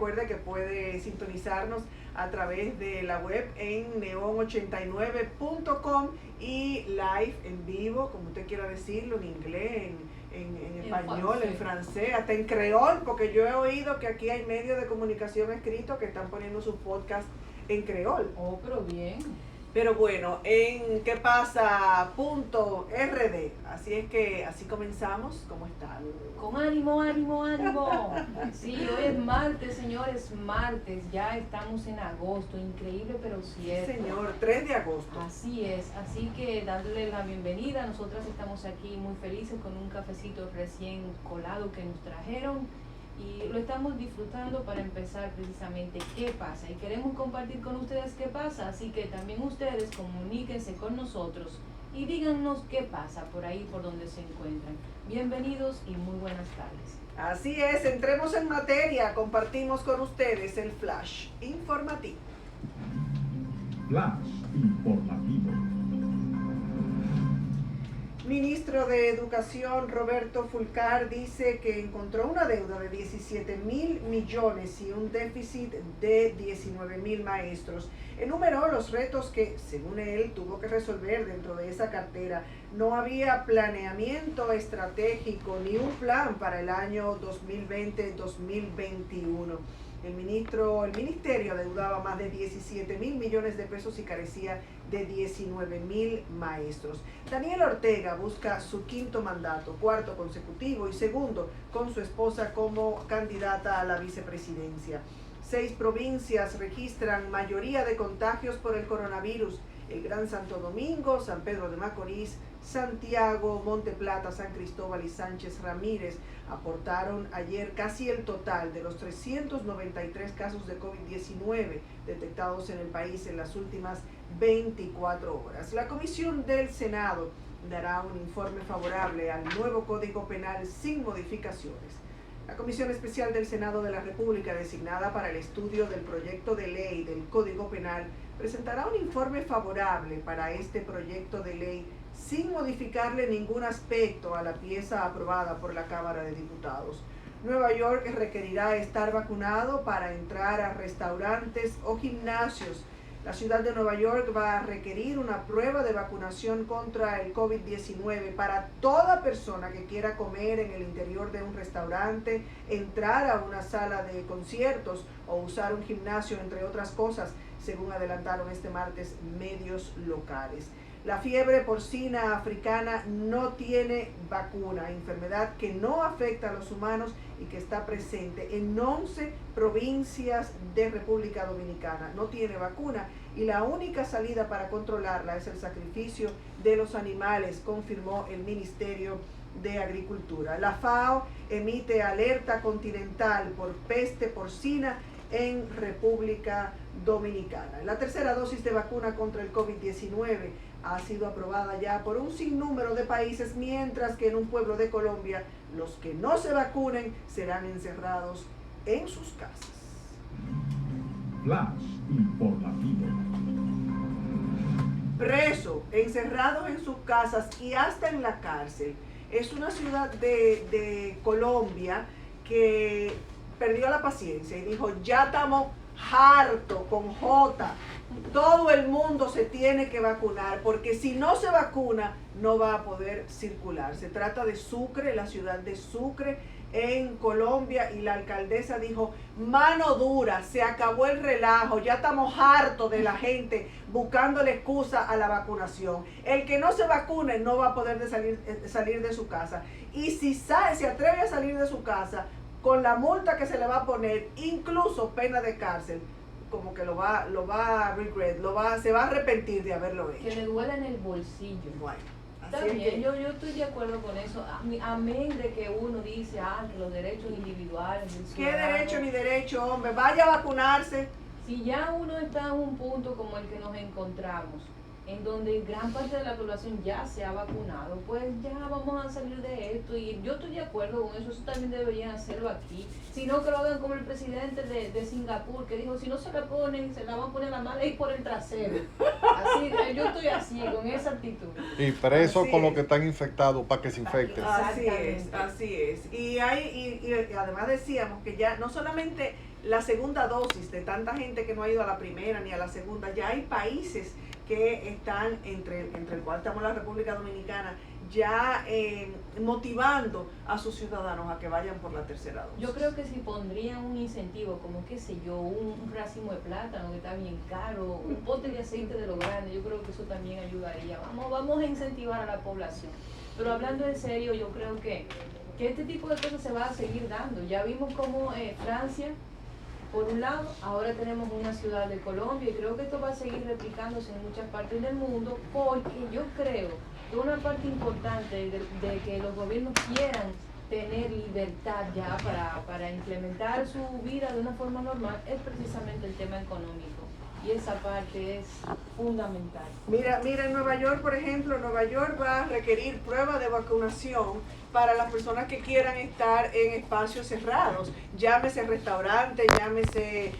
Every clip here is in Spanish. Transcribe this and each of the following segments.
Recuerde que puede sintonizarnos a través de la web en neon89.com y live en vivo, como usted quiera decirlo, en inglés, en español, en francés, hasta en creol, porque yo he oído que aquí hay medios de comunicación escritos que están poniendo sus podcasts en creol. Oh, pero bien. Pero bueno, en qué pasa.rd. Así es que así comenzamos. ¿Cómo están? Con ánimo, ánimo, ánimo. Sí, hoy es martes, señores, martes. Ya estamos en agosto, increíble pero cierto. Señor, 3 de agosto. Así es, así que dándole la bienvenida. Nosotras estamos aquí muy felices con un cafecito recién colado que nos trajeron. Y lo estamos disfrutando para empezar precisamente qué pasa. Y queremos compartir con ustedes qué pasa. Así que también ustedes comuníquense con nosotros y díganos qué pasa por ahí, por donde se encuentran. Bienvenidos y muy buenas tardes. Así es, entremos en materia. Compartimos con ustedes el flash informativo. Flash informativo. Ministro de Educación Roberto Fulcar dice que encontró una deuda de 17.000 millones y un déficit de 19.000 maestros. Enumeró los retos que, según él, tuvo que resolver dentro de esa cartera. No había planeamiento estratégico ni un plan para el año 2020-2021. El ministerio adeudaba más de 17.000 millones de pesos y carecía de 19.000 maestros. Daniel Ortega busca su quinto mandato, cuarto consecutivo y segundo con su esposa como candidata a la vicepresidencia. 6 provincias registran mayoría de contagios por el coronavirus. El Gran Santo Domingo, San Pedro de Macorís, Santiago, Monte Plata, San Cristóbal y Sánchez Ramírez aportaron ayer casi el total de los 393 casos de COVID-19 detectados en el país en las últimas 24 horas. La Comisión del Senado dará un informe favorable al nuevo Código Penal sin modificaciones. La Comisión Especial del Senado de la República, designada para el estudio del proyecto de ley del Código Penal, presentará un informe favorable para este proyecto de ley sin modificarle ningún aspecto a la pieza aprobada por la Cámara de Diputados. Nueva York requerirá estar vacunado para entrar a restaurantes o gimnasios. La ciudad de Nueva York va a requerir una prueba de vacunación contra el COVID-19 para toda persona que quiera comer en el interior de un restaurante, entrar a una sala de conciertos o usar un gimnasio, entre otras cosas, según adelantaron este martes medios locales. La fiebre porcina africana no tiene vacuna, enfermedad que no afecta a los humanos y que está presente en 11 provincias de República Dominicana. No tiene vacuna y la única salida para controlarla es el sacrificio de los animales, confirmó el Ministerio de Agricultura. La FAO emite alerta continental por peste porcina en República Dominicana. La tercera dosis de vacuna contra el COVID-19 ha sido aprobada ya por un sinnúmero de países, mientras que en un pueblo de Colombia los que no se vacunen serán encerrados en sus casas. Flash informativo. Preso, encerrados en sus casas y hasta en la cárcel. Es una ciudad de Colombia que perdió la paciencia y dijo, ya estamos harto con J. Todo el mundo se tiene que vacunar, porque si no se vacuna no va a poder circular. Se trata de Sucre, la ciudad de Sucre en Colombia, y la alcaldesa dijo, mano dura, se acabó el relajo, ya estamos hartos de la gente buscándole excusa a la vacunación. El que no se vacune no va a poder salir de su casa, y si se atreve a salir de su casa, con la multa que se le va a poner, incluso pena de cárcel, como que se va a arrepentir de haberlo hecho. Que le duela en el bolsillo. Bueno, está bien, yo estoy de acuerdo con eso. Amén de que uno dice, que los derechos individuales. ¿Qué derecho ni derecho, hombre? Vaya a vacunarse. Si ya uno está en un punto como el que nos encontramos, en donde gran parte de la población ya se ha vacunado, pues ya vamos a salir de esto, y yo estoy de acuerdo con eso. Eso también deberían hacerlo aquí, si no que lo hagan como el presidente de Singapur, que dijo, si no se la ponen, se la van a poner la mala y por el trasero. Así, yo estoy así, con esa actitud. Y preso Así con es. los que están infectados para que se infecten. Así es. Y además decíamos que ya no solamente la segunda dosis de tanta gente que no ha ido a la primera ni a la segunda. Ya hay países que están, entre el cual estamos la República Dominicana, ya motivando a sus ciudadanos a que vayan por la tercera dosis. Yo creo que si pondrían un incentivo, como qué sé yo, un racimo de plátano que está bien caro, un pote de aceite de lo grande, yo creo que eso también ayudaría. Vamos a incentivar a la población. Pero hablando en serio, yo creo que este tipo de cosas se va a seguir dando. Ya vimos cómo Francia, por un lado, ahora tenemos una ciudad de Colombia, y creo que esto va a seguir replicándose en muchas partes del mundo, porque yo creo que una parte importante de que los gobiernos quieran tener libertad ya para implementar su vida de una forma normal es precisamente el tema económico, y esa parte es fundamental. Mira, en Nueva York, por ejemplo, Nueva York va a requerir prueba de vacunación para las personas que quieran estar en espacios cerrados, llámese restaurantes, llámese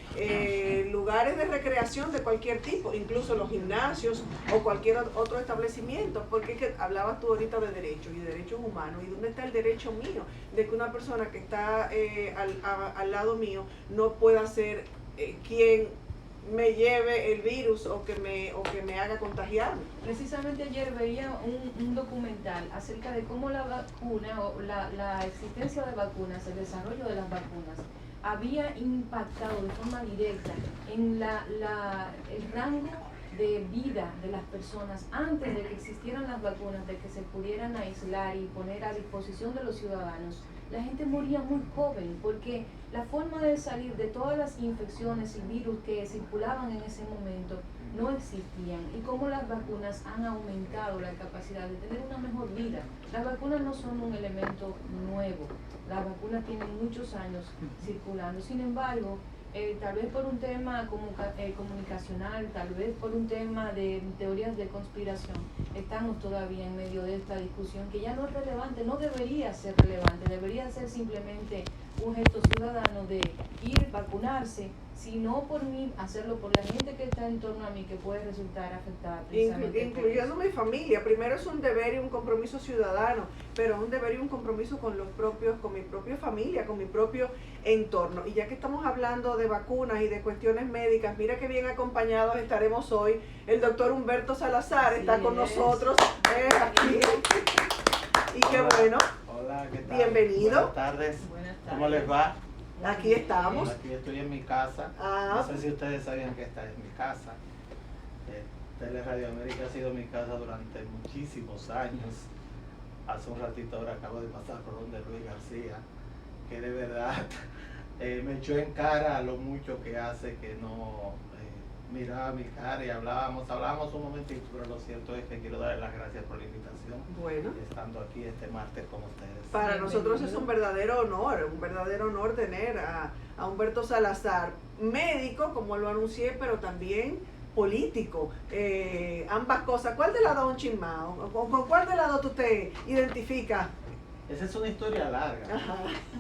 lugares de recreación de cualquier tipo, incluso los gimnasios o cualquier otro establecimiento, porque es que hablabas tú ahorita de derechos y derechos humanos, y dónde está el derecho mío de que una persona que está al lado mío no pueda ser quien me lleve el virus o que me haga contagiarme. Precisamente ayer veía un documental acerca de cómo la vacuna o la existencia de vacunas, el desarrollo de las vacunas, había impactado de forma directa en el rango de vida de las personas antes de que existieran las vacunas, de que se pudieran aislar y poner a disposición de los ciudadanos. La gente moría muy joven porque la forma de salir de todas las infecciones y virus que circulaban en ese momento no existían, y cómo las vacunas han aumentado la capacidad de tener una mejor vida. Las vacunas no son un elemento nuevo, las vacunas tienen muchos años circulando. Sin embargo, tal vez por un tema comunicacional, tal vez por un tema de teorías de conspiración, estamos todavía en medio de esta discusión que ya no es relevante, no debería ser relevante, debería ser simplemente un gesto ciudadano de ir, vacunarse, sino por mí, hacerlo por la gente que está en torno a mí, que puede resultar afectada precisamente. Incluyendo mi familia. Primero es un deber y un compromiso ciudadano, pero un deber y un compromiso con mi propia familia, con mi propio entorno. Y ya que estamos hablando de vacunas y de cuestiones médicas, mira qué bien acompañados estaremos hoy. El doctor Humberto Salazar está con nosotros aquí. Y qué bueno. Hola, ¿qué tal? Bienvenido. Buenas tardes. ¿Cómo les va? Aquí estamos. Aquí estoy en mi casa. No sé si ustedes sabían que esta es mi casa. Teleradio América ha sido mi casa durante muchísimos años. Hace un ratito ahora acabo de pasar por donde Luis García, que de verdad me echó en cara lo mucho que hace que no miraba mi cara, y hablábamos un momentito, pero lo cierto es que quiero darle las gracias por la invitación. Bueno. Estando aquí este martes con ustedes. Para nosotros es un verdadero honor tener a Humberto Salazar, médico, como lo anuncié, pero también político, ambas cosas. ¿Cuál de las dos un chismao? ¿Con cuál de las dos tú te identificas? Esa es una historia larga. Ajá.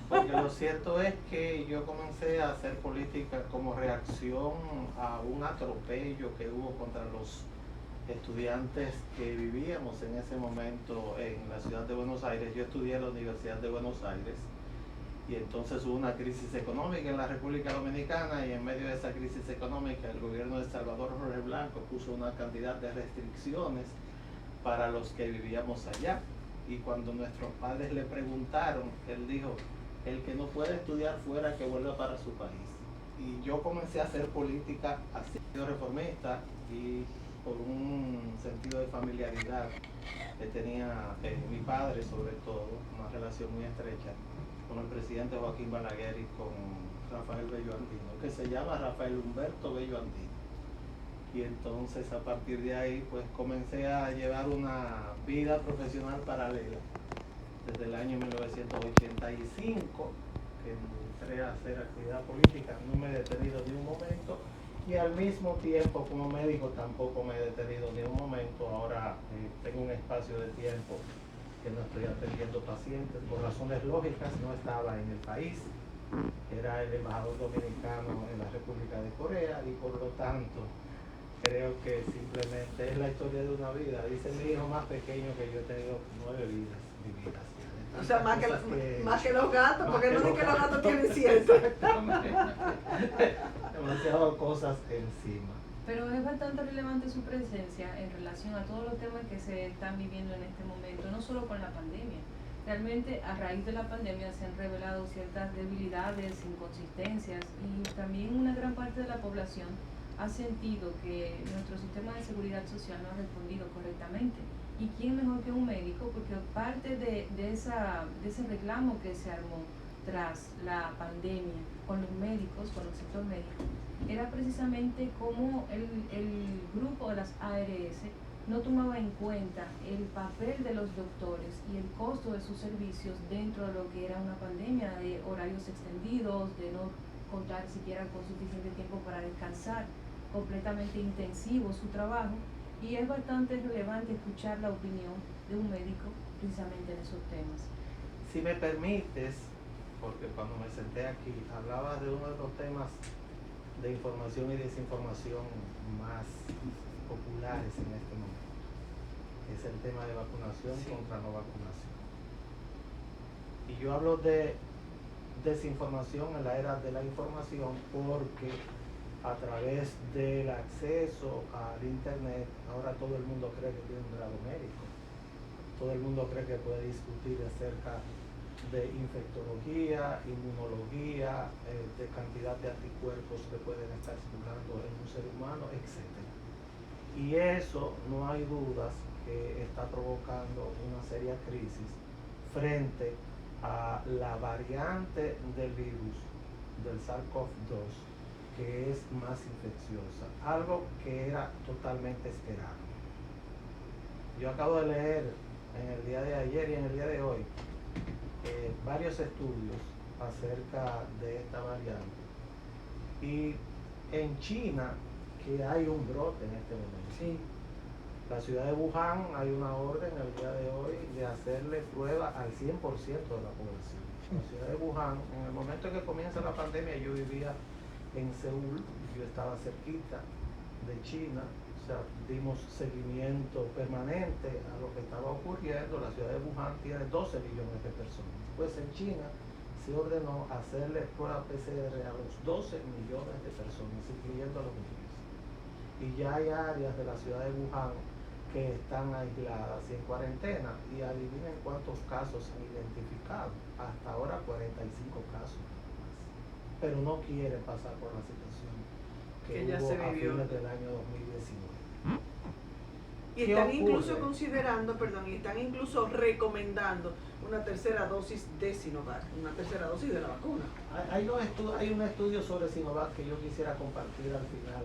Porque lo cierto es que yo comencé a hacer política como reacción a un atropello que hubo contra los estudiantes que vivíamos en ese momento en la ciudad de Buenos Aires. Yo estudié en la Universidad de Buenos Aires, y entonces hubo una crisis económica en la República Dominicana, y en medio de esa crisis económica el gobierno de Salvador Jorge Blanco puso una cantidad de restricciones para los que vivíamos allá. Y cuando nuestros padres le preguntaron, él dijo: el que no puede estudiar fuera, que vuelva para su país. Y yo comencé a hacer política así, reformista, y por un sentido de familiaridad que tenía mi padre, sobre todo, una relación muy estrecha con el presidente Joaquín Balaguer y con Rafael Bello Andino, que se llama Rafael Humberto Bello Andino. Y entonces a partir de ahí pues comencé a llevar una vida profesional paralela desde el año 1985, que entré a hacer actividad política. No me he detenido ni un momento, y al mismo tiempo como médico tampoco me he detenido ni un momento. Ahora tengo un espacio de tiempo que no estoy atendiendo pacientes por razones lógicas. No estaba en el país, era el embajador dominicano en la República de Corea, y por lo tanto creo que simplemente es la historia de una vida. Dice mi hijo más pequeño que yo he tenido 9 vidas vividas. O sea, más que los gatos, más porque no los di que los gatos gatos. tienen ciencia. Exactamente. Demasiadas cosas encima. Pero es bastante relevante su presencia en relación a todos los temas que se están viviendo en este momento, no solo con la pandemia. Realmente a raíz de la pandemia se han revelado ciertas debilidades, inconsistencias y también una gran parte de la población ha sentido que nuestro sistema de seguridad social no ha respondido correctamente. ¿Y quién mejor que un médico? Porque parte de ese reclamo que se armó tras la pandemia con los médicos, con el sector médico, era precisamente cómo el grupo de las ARS no tomaba en cuenta el papel de los doctores y el costo de sus servicios dentro de lo que era una pandemia, de horarios extendidos, de no contar siquiera con suficiente tiempo para descansar, completamente intensivo su trabajo, y es bastante relevante escuchar la opinión de un médico precisamente en esos temas. Si me permites, porque cuando me senté aquí hablaba de uno de los temas de información y desinformación más populares en este momento, es el tema de vacunación contra no vacunación. Y yo hablo de desinformación en la era de la información porque a través del acceso al internet ahora todo el mundo cree que tiene un grado médico, todo el mundo cree que puede discutir acerca de infectología, inmunología, de cantidad de anticuerpos que pueden estar circulando en un ser humano, etc. Y eso, no hay dudas, que está provocando una seria crisis frente a la variante del virus, del SARS-CoV-2, que es más infecciosa, algo que era totalmente esperado. Yo acabo de leer en el día de ayer y en el día de hoy varios estudios acerca de esta variante, y en China, que hay un brote en este momento. Sí. La ciudad de Wuhan hay una orden el día de hoy de hacerle prueba al 100% de la población. La ciudad de Wuhan, en el momento en que comienza la pandemia, yo vivía en Seúl, yo estaba cerquita de China, o sea, dimos seguimiento permanente a lo que estaba ocurriendo. La ciudad de Wuhan tiene 12 millones de personas. Pues en China se ordenó hacerle prueba PCR a los 12 millones de personas, incluyendo a los niños. Y ya hay áreas de la ciudad de Wuhan que están aisladas y en cuarentena, y adivinen cuántos casos han identificado. Hasta ahora 45 casos más. Pero no quieren pasar por la situación que ya hubo se a vivió. fines del año 2019. Y ¿Qué están incluso ocurre? considerando, y están incluso recomendando una tercera dosis de Sinovac, una tercera dosis de la vacuna. Hay un estudio sobre Sinovac que yo quisiera compartir al final,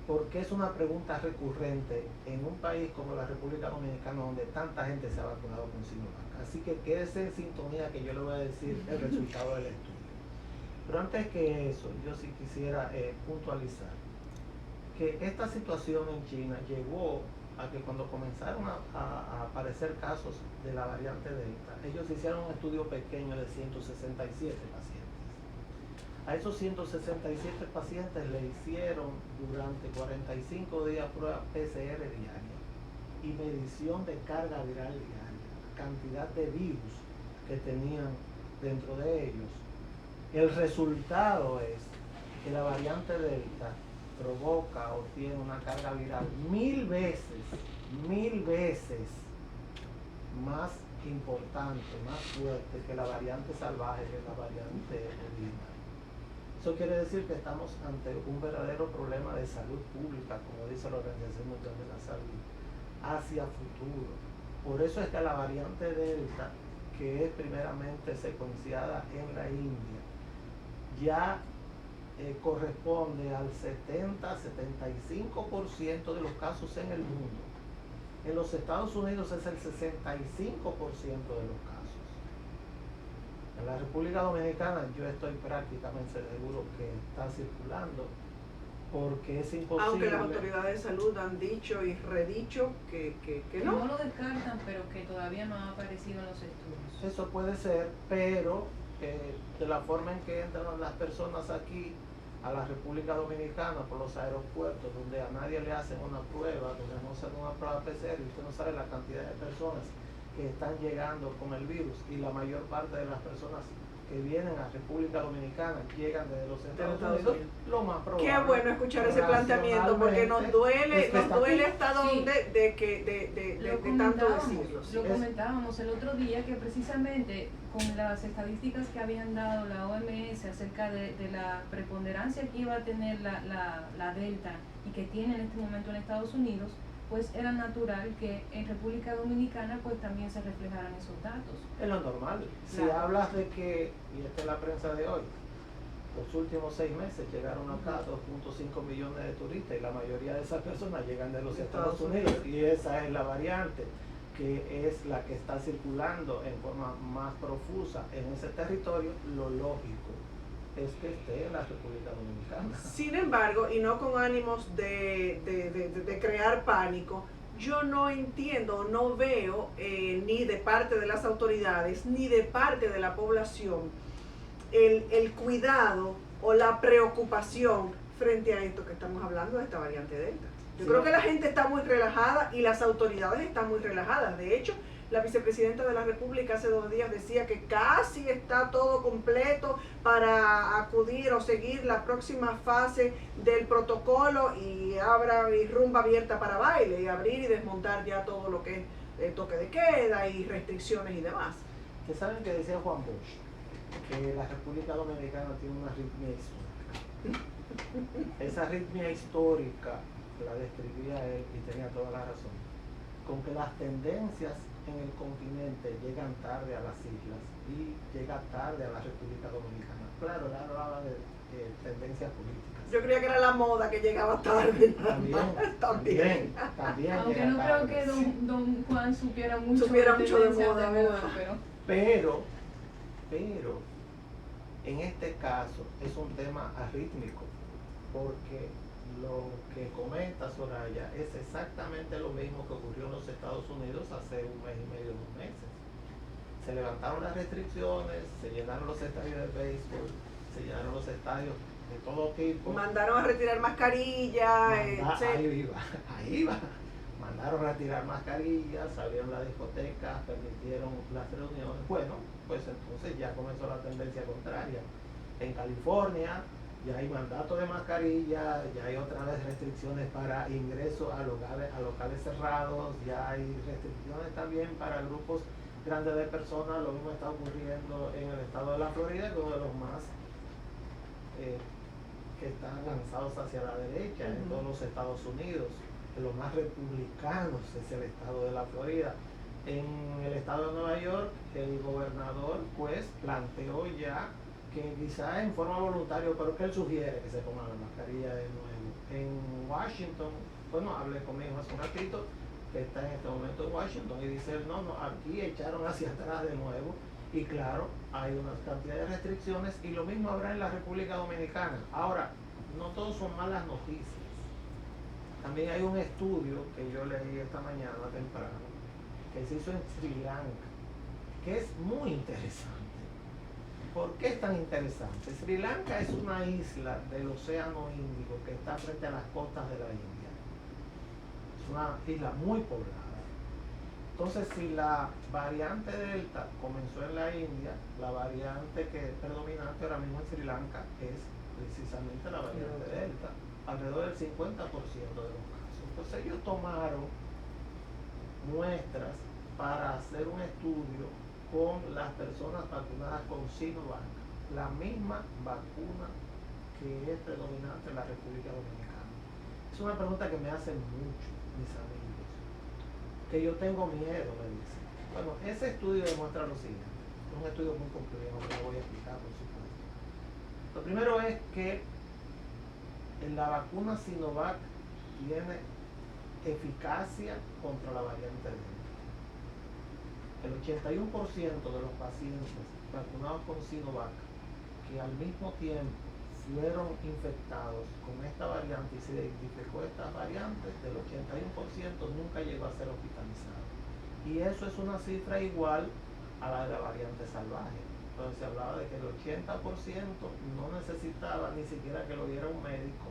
porque es una pregunta recurrente en un país como la República Dominicana, donde tanta gente se ha vacunado con Sinovac. Así que quédese en sintonía, que yo le voy a decir el resultado del estudio. Pero antes que eso, yo sí quisiera puntualizar que esta situación en China llevó a que cuando comenzaron a aparecer casos de la variante Delta, ellos hicieron un estudio pequeño de 167 pacientes. A esos 167 pacientes le hicieron durante 45 días prueba PCR diaria y medición de carga viral diaria, la cantidad de virus que tenían dentro de ellos. El resultado es que la variante Delta provoca o tiene una carga viral 1000 veces más importante, más fuerte que la variante salvaje, que la variante original. Eso quiere decir que estamos ante un verdadero problema de salud pública, como dice la Organización Mundial de la Salud, hacia futuro. Por eso es que la variante Delta, que es primeramente secuenciada en la India, ya corresponde al 70-75% de los casos en el mundo. En los Estados Unidos es el 65% de los casos. En la República Dominicana yo estoy prácticamente seguro que está circulando, porque es imposible. Aunque las autoridades de salud han dicho y redicho que No no. lo descartan, pero que todavía no ha aparecido en los estudios. Eso puede ser, pero de la forma en que entran las personas aquí a la República Dominicana por los aeropuertos, donde a nadie le hacen una prueba, donde no hacen una prueba PCR, y usted no sabe la cantidad de personas que están llegando con el virus y la mayor parte de las personas que vienen a República Dominicana llegan desde los Estados Unidos, lo más probable. Qué bueno escuchar ese planteamiento, porque nos duele hasta Sí. dónde de tanto decirlo. Lo comentábamos el otro día, que precisamente con las estadísticas que habían dado la OMS acerca de la preponderancia que iba a tener la Delta y que tiene en este momento en Estados Unidos, pues era natural que en República Dominicana pues también se reflejaran esos datos. Es lo normal. Si Claro. hablas de que, y esta es la prensa de hoy, los últimos 6 meses llegaron acá 2.5 millones de turistas y la mayoría de esas personas llegan de los Estados Unidos, y esa es la variante que es la que está circulando en forma más profusa en ese territorio. Lo lógico es que esté en la República Dominicana. Sin embargo, y no con ánimos de crear pánico, yo no entiendo, no veo ni de parte de las autoridades, ni de parte de la población, el cuidado o la preocupación frente a esto que estamos hablando de esta variante Delta. Yo Sí. creo que la gente está muy relajada y las autoridades están muy relajadas. De hecho, la vicepresidenta de la República hace 2 días decía que casi está todo completo para acudir o seguir la próxima fase del protocolo y rumba abierta para baile y abrir y desmontar ya todo lo que es toque de queda y restricciones y demás. Ustedes saben que decía Juan Bosch que la República Dominicana tiene una arritmia histórica. Esa arritmia histórica la describía él y tenía toda la razón. Con que las tendencias en el continente llegan tarde a las islas y llega tarde a la República Dominicana. Claro, él hablaba de tendencias políticas. Yo creía que era la moda que llegaba tarde. También Aunque llega no creo tarde. que don Juan supiera mucho De tendencias moda, ¿verdad? pero Pero en este caso es un tema arrítmico, porque lo que comenta Soraya es exactamente lo mismo que ocurrió en los Estados Unidos hace 1 mes y medio, 2 meses. Se levantaron las restricciones, se llenaron los estadios de béisbol, se llenaron los estadios de todo tipo. Mandaron a retirar mascarillas, Ahí iba. Mandaron a retirar mascarillas, abrieron las discotecas, permitieron las reuniones. Bueno, pues entonces ya comenzó la tendencia contraria. En California ya hay mandato de mascarilla, ya hay otra vez restricciones para ingreso a locales cerrados, ya hay restricciones también para grupos grandes de personas. Lo mismo está ocurriendo en el estado de la Florida, que es uno de los más que están lanzados hacia la derecha en todos los Estados Unidos. De los más republicanos es el estado de la Florida. En el estado de Nueva York, el gobernador pues planteó ya que quizá en forma voluntaria, pero que él sugiere que se pongan la mascarilla de nuevo. En Washington, bueno, hablé con mi hijo hace un ratito, que está en este momento en Washington, y dice él, no, aquí echaron hacia atrás de nuevo, y claro, hay una cantidad de restricciones, y lo mismo habrá en la República Dominicana. Ahora, no todos son malas noticias. También hay un estudio que yo leí esta mañana temprano, que se hizo en Sri Lanka, que es muy interesante. ¿Por qué es tan interesante? Sri Lanka es una isla del Océano Índico que está frente a las costas de la India. Es una isla muy poblada. Entonces, si la variante Delta comenzó en la India, la variante que es predominante ahora mismo en Sri Lanka es precisamente la variante Delta, alrededor del 50% de los casos. Entonces, ellos tomaron muestras para hacer un estudio con las personas vacunadas con Sinovac, la misma vacuna que es predominante en la República Dominicana. Es una pregunta que me hacen mucho mis amigos, que yo tengo miedo, me dicen. Bueno, ese estudio demuestra lo siguiente, es un estudio muy complejo, que lo voy a explicar por supuesto. Lo primero es que la vacuna Sinovac tiene eficacia contra la variante Delta. El 81% de los pacientes vacunados con Sinovac que al mismo tiempo fueron infectados con esta variante y se identificó estas variantes, del 81% nunca llegó a ser hospitalizado. Y eso es una cifra igual a la de la variante salvaje. Entonces se hablaba de que el 80% no necesitaba ni siquiera que lo diera un médico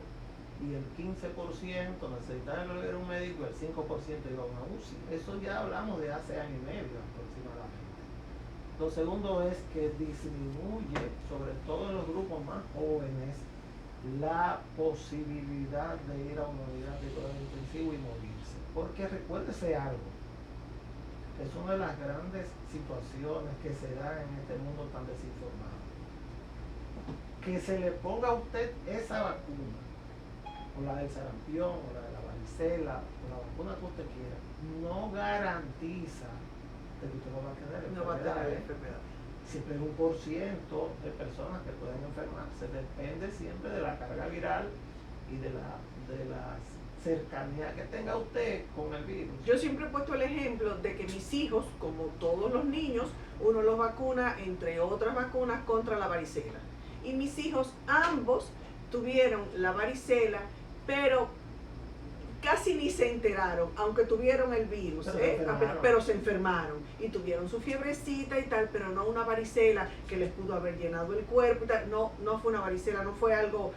y el 15% necesitaba ver un médico y el 5% iba a una UCI. Eso ya hablamos de hace año y medio aproximadamente. Lo segundo es que disminuye, sobre todo en los grupos más jóvenes, la posibilidad de ir a una unidad de cuidado intensivo y morirse. Porque recuérdese algo, es una de las grandes situaciones que se da en este mundo tan desinformado. Que se le ponga a usted esa vacuna, o la del sarampión, o la de la varicela, o la vacuna que usted quiera, no garantiza de que usted no va a tener No va a tener enfermedades. enfermedad. Siempre hay un % de personas que pueden enfermarse, depende siempre de la carga viral y de la cercanía que tenga usted con el virus. Yo siempre he puesto el ejemplo de que mis hijos, como todos los niños, uno los vacuna, entre otras vacunas, contra la varicela. Y mis hijos ambos tuvieron la varicela, pero casi ni se enteraron, aunque tuvieron el virus, pero se enfermaron y tuvieron su fiebrecita y tal, pero no una varicela que les pudo haber llenado el cuerpo y tal. No fue una varicela, no fue algo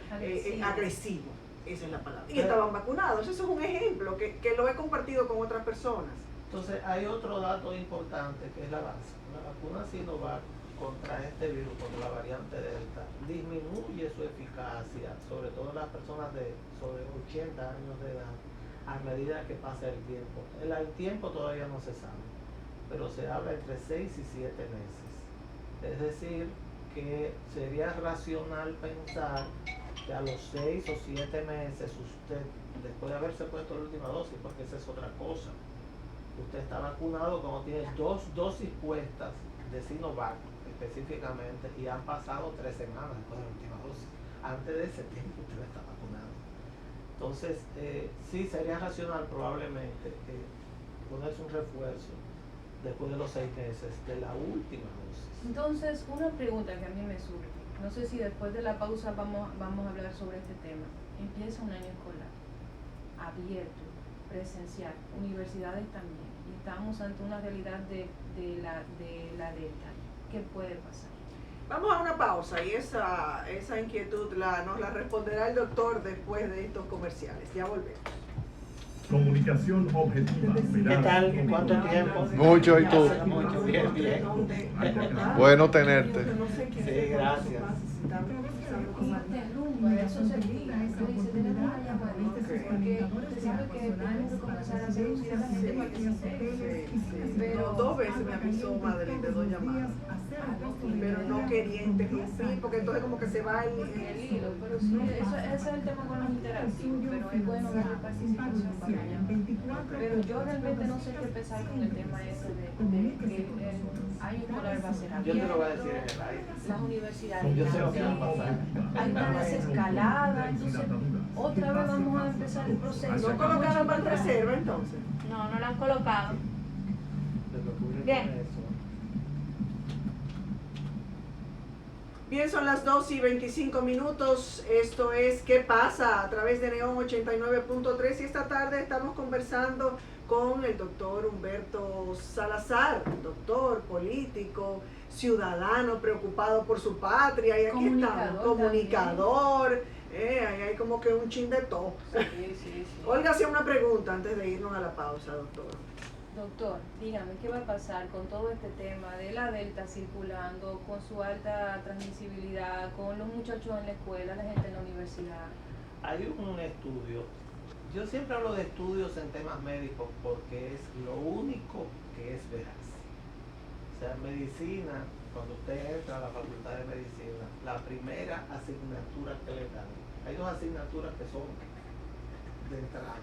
agresivo, esa es la palabra. Y estaban vacunados. Eso es un ejemplo que lo he compartido con otras personas. Entonces hay otro dato importante que es la vacuna Sinovac contra este virus, contra la variante Delta, disminuye su eficacia, sobre todo en las personas de sobre 80 años de edad, a medida que pasa el tiempo. El tiempo todavía no se sabe, pero se habla entre 6 y 7 meses. Es decir, que sería racional pensar que a los 6 o 7 meses usted, después de haberse puesto la última dosis, porque esa es otra cosa, usted está vacunado cuando tiene 2 dosis puestas de Sinovac específicamente y han pasado 3 semanas después de la última dosis. Antes de ese tiempo usted está vacunado. Entonces, sí sería racional probablemente ponerse un refuerzo después de los 6 meses de la última dosis. Entonces, una pregunta que a mí me surge, no sé si después de la pausa vamos a hablar sobre este tema. Empieza un año escolar, abierto, presencial, universidades también, y estamos ante una realidad de la Delta. ¿Qué puede pasar? Vamos a una pausa y esa inquietud nos la responderá el doctor después de estos comerciales. Ya volvemos. Comunicación objetiva. ¿Qué tal? ¿Cuánto tiempo? Mucho, ¿y tú? Mucho, bien, bien. Bueno tenerte. Sí, gracias. Interrumpa, eso se dice, tenemos una llamadita, porque usted sabe que tenemos que comenzar a hacer un la gente para que se entere. Pero 2 veces me avisó Madeline de 2 llamadas. Pero no quería interrumpir, porque entonces como que se va el hilo, pero sí, ese es el tema con los interactivos, pero es bueno darle participación para allá. Pero yo realmente no sé qué pensar con el tema ese de que el año escolar va a ser abierto. Yo te lo voy a decir en el aire. Las universidades Yo sé lo que va a pasar. hay una desescalada, entonces otra vez vamos a empezar el proceso. ¿No colocaron más reserva entonces? No la han colocado. Lo que ocurre Bien. con eso. Bien, son las 2:25. Esto es ¿Qué pasa? A través de Neón 89.3 y esta tarde estamos conversando con el doctor Humberto Salazar, doctor, político, ciudadano preocupado por su patria y aquí estamos, comunicador, ahí hay como que un chin de todo. Sí. Olga hacía una pregunta antes de irnos a la pausa, doctor. Doctor, dígame, ¿qué va a pasar con todo este tema de la Delta circulando, con su alta transmisibilidad, con los muchachos en la escuela, la gente en la universidad? Hay un estudio, yo siempre hablo de estudios en temas médicos porque es lo único que es veraz. O sea, medicina, cuando usted entra a la facultad de medicina, la primera asignatura que le dan, hay 2 asignaturas que son de entrada.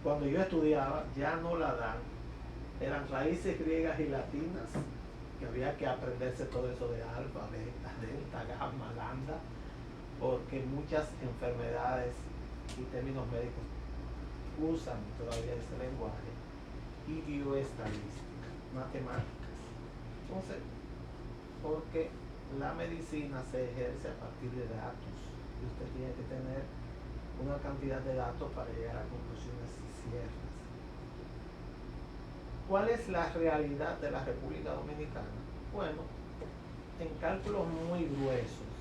Cuando yo estudiaba, ya no la dan, eran raíces griegas y latinas, que había que aprenderse todo eso de alfa, beta, delta, gamma, lambda, porque muchas enfermedades y términos médicos usan todavía ese lenguaje, y bioestadística, matemáticas. Entonces, porque la medicina se ejerce a partir de datos, y usted tiene que tener una cantidad de datos para llegar a conclusiones ciertas. ¿Cuál es la realidad de la República Dominicana? Bueno, en cálculos muy gruesos,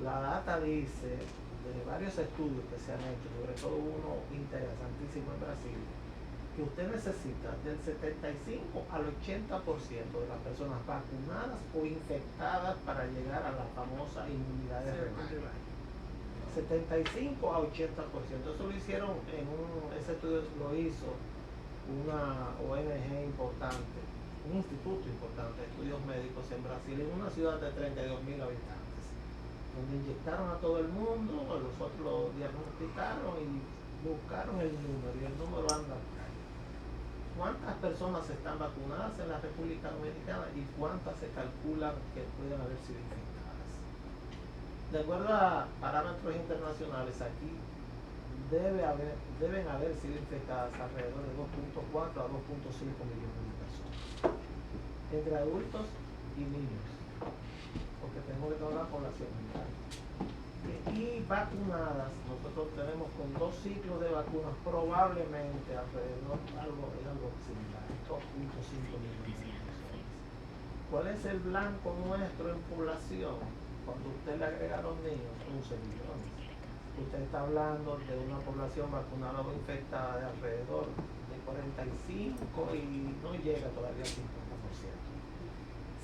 La data dice, de varios estudios que se han hecho, sobre todo uno interesantísimo en Brasil, que usted necesita del 75 al 80% de las personas vacunadas o infectadas para llegar a la famosa inmunidad de rebaño. 75 a 80%. Eso lo hicieron ese estudio lo hizo una ONG importante, un instituto importante de estudios médicos en Brasil, en una ciudad de 32.000 habitantes, donde inyectaron a todo el mundo, los otros lo diagnosticaron y buscaron el número, y el número anda por ahí. ¿Cuántas personas están vacunadas en la República Dominicana y cuántas se calculan que pueden haber sido infectadas? De acuerdo a parámetros internacionales, aquí deben haber sido infectadas alrededor de 2.4 a 2.5 millones de personas, entre adultos y niños, porque tenemos que toda la población mundial. Y vacunadas, nosotros tenemos con 2 ciclos de vacunas probablemente alrededor algo similar, 2.5 millones de personas. ¿Cuál es el blanco nuestro en población? Cuando usted le agrega a los niños, 11 millones. Usted está hablando de una población vacunada o infectada de alrededor de 45 y no llega todavía al 50%.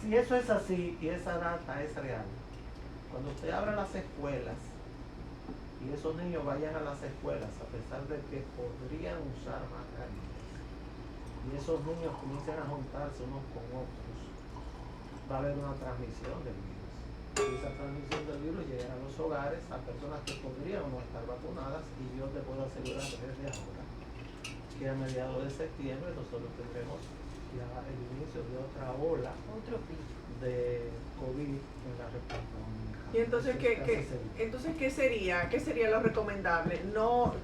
Si eso es así y esa data es real, cuando usted abra las escuelas y esos niños vayan a las escuelas, a pesar de que podrían usar mascarillas, y esos niños comiencen a juntarse unos con otros, va a haber una transmisión del virus. Y esa transmisión del virus llegará a los hogares, a personas que podrían no estar vacunadas, y yo te puedo asegurar desde ahora que a mediados de septiembre nosotros tendremos ya el inicio de otra ola de COVID en la República Dominicana. Y entonces ¿qué sería lo recomendable? No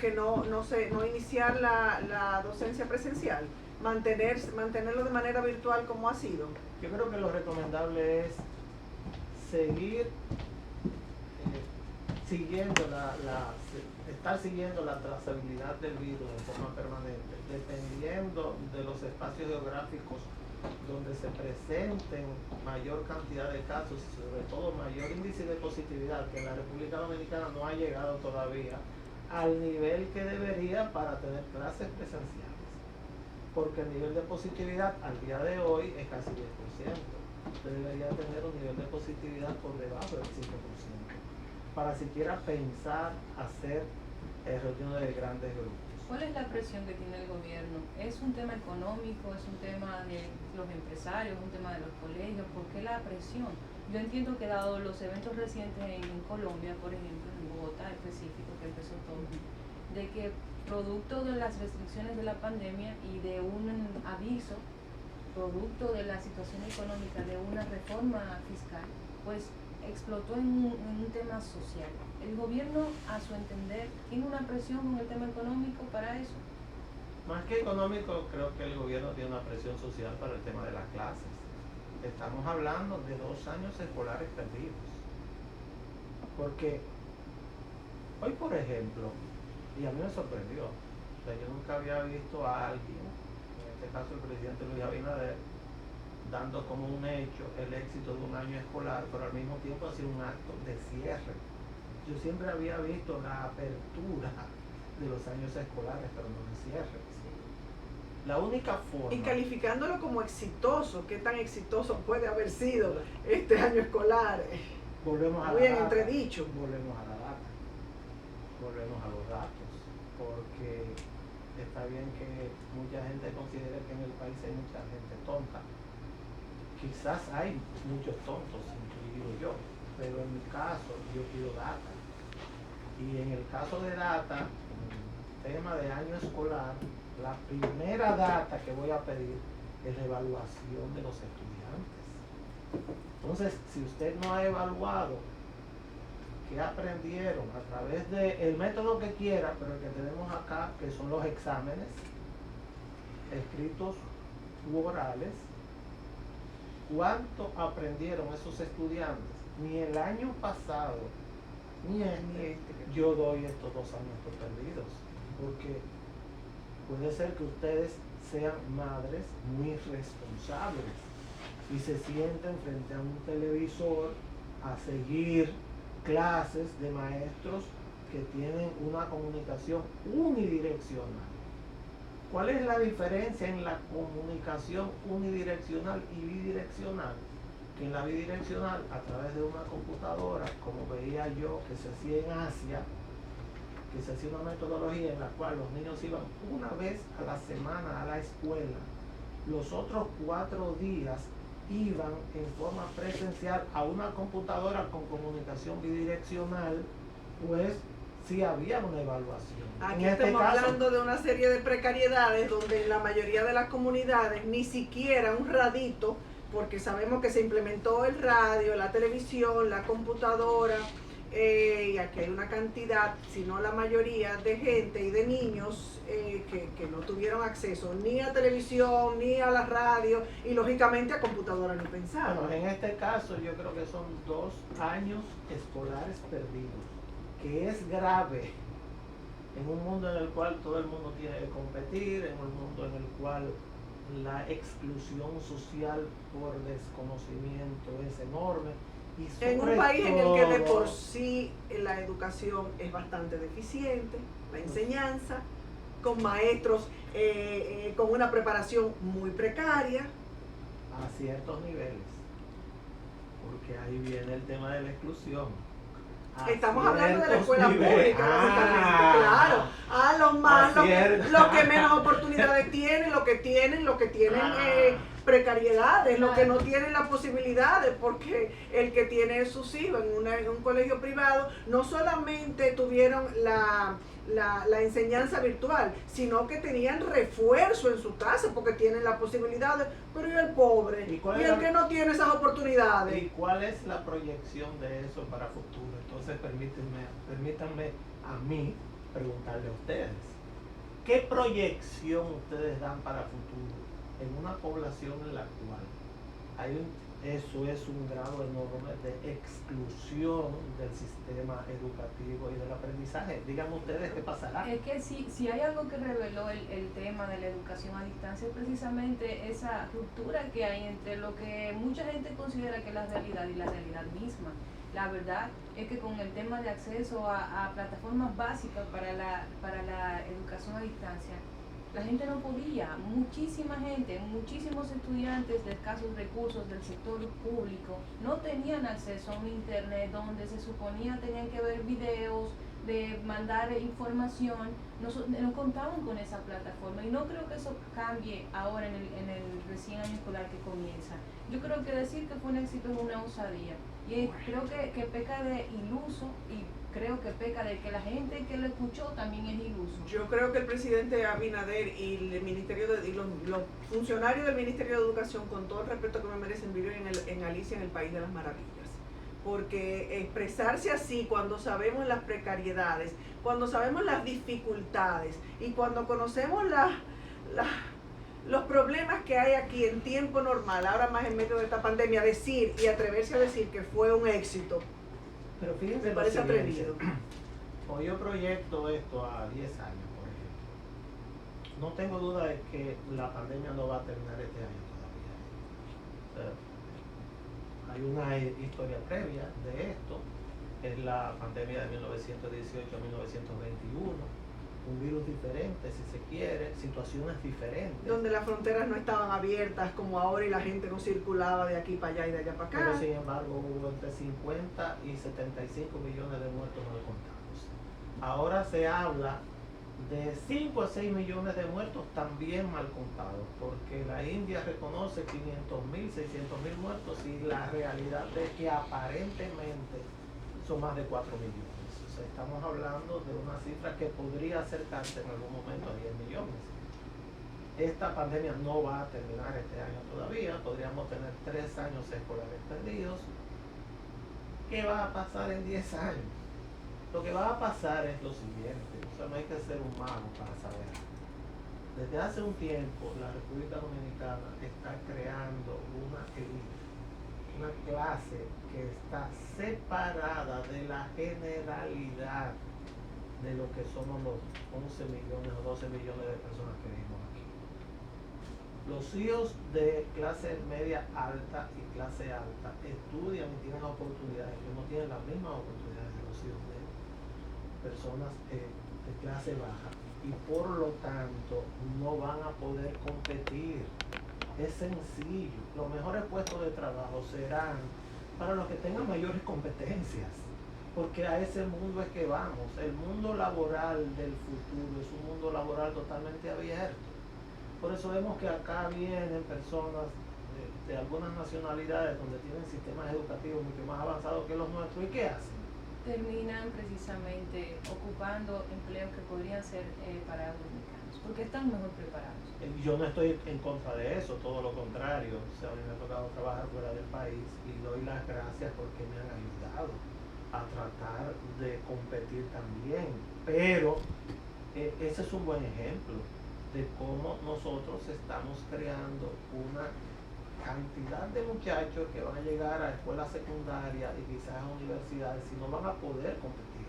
iniciar la docencia presencial, mantenerlo de manera virtual como ha sido. Yo creo que lo recomendable es seguir estar siguiendo la trazabilidad del virus de forma permanente, dependiendo de los espacios geográficos donde se presenten mayor cantidad de casos y sobre todo mayor índice de positividad, que en la República Dominicana no ha llegado todavía al nivel que debería para tener clases presenciales, porque el nivel de positividad al día de hoy es casi 10%. Usted debería tener un nivel de positividad por debajo del 5% para siquiera pensar hacer reuniones de grandes grupos. ¿Cuál es la presión que tiene el gobierno? ¿Es un tema económico? ¿Es un tema de los empresarios? ¿Es un tema de los colegios? ¿Por qué la presión? Yo entiendo que dado los eventos recientes en Colombia, por ejemplo, en Bogotá específico, que empezó todo, de que producto de las restricciones de la pandemia y de un aviso producto de la situación económica de una reforma fiscal, pues explotó en un tema social. ¿El gobierno, a su entender, tiene una presión con el tema económico para eso? Más que económico, creo que el gobierno tiene una presión social para el tema de las clases. Estamos hablando de 2 años escolares perdidos. Porque hoy, por ejemplo, y a mí me sorprendió, o sea, yo nunca había visto a alguien, en este caso el presidente Luis Abinader, dando como un hecho el éxito de un año escolar, pero al mismo tiempo hacer un acto de cierre. Yo siempre había visto la apertura de los años escolares, pero no el cierre. La única forma... Y calificándolo como exitoso, ¿qué tan exitoso puede haber sido este año escolar? Volvemos a muy bien entredicho. Volvemos a la data, volvemos a los datos, porque está bien que mucha gente considere que en el país hay mucha gente tonta. Quizás hay muchos tontos, incluido yo, pero en mi caso yo pido data. Y en el caso de data, tema de año escolar, la primera data que voy a pedir es la evaluación de los estudiantes. Entonces, si usted no ha evaluado qué aprendieron a través del método que quiera, pero el que tenemos acá, que son los exámenes escritos u orales, ¿cuánto aprendieron esos estudiantes? Ni el año pasado, ni este, yo doy estos 2 años por perdidos, porque puede ser que ustedes sean madres muy responsables y se sienten frente a un televisor a seguir clases de maestros que tienen una comunicación unidireccional. ¿Cuál es la diferencia en la comunicación unidireccional y bidireccional? Que en la bidireccional, a través de una computadora, como veía yo que se hacía en Asia, que se hacía una metodología en la cual los niños iban una vez a la semana a la escuela, los otros 4 días iban en forma presencial a una computadora con comunicación bidireccional, pues sí había una evaluación. Aquí En este estamos caso, hablando de una serie de precariedades donde en la mayoría de las comunidades ni siquiera un radito, porque sabemos que se implementó el radio, la televisión, la computadora, y aquí hay una cantidad, si no la mayoría, de gente y de niños que no tuvieron acceso ni a televisión, ni a la radio, y lógicamente a computadora ni pensar. bueno, en este caso yo creo que son 2 años escolares perdidos, que es grave en un mundo en el cual todo el mundo tiene que competir, en un mundo en el cual la exclusión social por desconocimiento es enorme. Y En un sobre país en el que de todo, por sí la educación es bastante deficiente, la enseñanza, con maestros con una preparación muy precaria. a ciertos niveles, porque ahí viene el tema de la exclusión. A Estamos hablando de la escuela ciertos niveles. pública, básicamente, claro. A los más, los que menos oportunidades tienen, los que tienen precariedades, los que no tienen las posibilidades, porque el que tiene sus hijos en un colegio privado, no solamente tuvieron la enseñanza virtual, sino que tenían refuerzo en su casa, porque tienen las posibilidades, pero ¿y el pobre? ¿Y ¿Y el que no tiene esas oportunidades? ¿Y cuál es la proyección de eso para futuro? Entonces permítanme a mí preguntarle a ustedes, ¿qué proyección ustedes dan para futuro en una población en la cual eso es un grado enorme de exclusión del sistema educativo y del aprendizaje? Díganme ustedes qué pasará. Es que si hay algo que reveló el tema de la educación a distancia, es precisamente esa ruptura que hay entre lo que mucha gente considera que es la realidad y la realidad misma. La verdad es que con el tema de acceso a plataformas básicas para la educación a distancia, la gente no podía, muchísima gente, muchísimos estudiantes de escasos recursos del sector público no tenían acceso a un internet donde se suponía tenían que ver videos, de mandar información, no contaban con esa plataforma, y no creo que eso cambie ahora en el recién año escolar que comienza. Yo creo que decir que fue un éxito es una osadía, y creo que peca de iluso, y creo que peca de que la gente que lo escuchó también es iluso. Yo creo que el presidente Abinader y el Ministerio y los funcionarios del Ministerio de Educación, con todo el respeto que me merecen, viven en Alicia en el País de las Maravillas. Porque expresarse así cuando sabemos las precariedades, cuando sabemos las dificultades y cuando conocemos los problemas que hay aquí en tiempo normal, ahora más en medio de esta pandemia, decir y atreverse a decir que fue un éxito, Pero fíjense, me parece atrevido. O yo proyecto esto a 10 años, por ejemplo. No tengo duda de que la pandemia no va a terminar este año todavía. Hay una historia previa de esto, es la pandemia de 1918 a 1921, un virus diferente, si se quiere, situaciones diferentes. Donde las fronteras no estaban abiertas como ahora y la gente no circulaba de aquí para allá y de allá para acá. Pero sin embargo hubo entre 50 y 75 millones de muertos no contados. Ahora se habla de 5 a 6 millones de muertos también mal contados, porque la India reconoce 500.000, 600.000 muertos, y la realidad es que aparentemente son más de 4 millones. O sea, estamos hablando de una cifra que podría acercarse en algún momento a 10 millones. Esta pandemia no va a terminar este año todavía, podríamos tener 3 años escolares perdidos. ¿Qué va a pasar en 10 años? Lo que va a pasar es lo siguiente, o sea, no hay que ser un mago para saber. Desde hace un tiempo la República Dominicana está creando una élite, una clase que está separada de la generalidad de lo que somos los 11 millones o 12 millones de personas que vivimos aquí. Los hijos de clase media alta y clase alta estudian y tienen oportunidades, ellos no tienen las mismas oportunidades de los hijos de personas de clase baja y por lo tanto no van a poder competir. Es sencillo, los mejores puestos de trabajo serán para los que tengan mayores competencias, porque a ese mundo es que vamos. El mundo laboral del futuro es un mundo laboral totalmente abierto. Por eso vemos que acá vienen personas de algunas nacionalidades donde tienen sistemas educativos mucho más avanzados que los nuestros. ¿Y qué hacen? Terminan precisamente ocupando empleos que podrían ser para dominicanos, porque están mejor preparados. Yo no estoy en contra de eso, todo lo contrario. O sea, a mí me ha tocado trabajar fuera del país y doy las gracias porque me han ayudado a tratar de competir también. Pero ese es un buen ejemplo de cómo nosotros estamos creando una cantidad de muchachos que van a llegar a escuelas secundarias y quizás a universidades y no van a poder competir.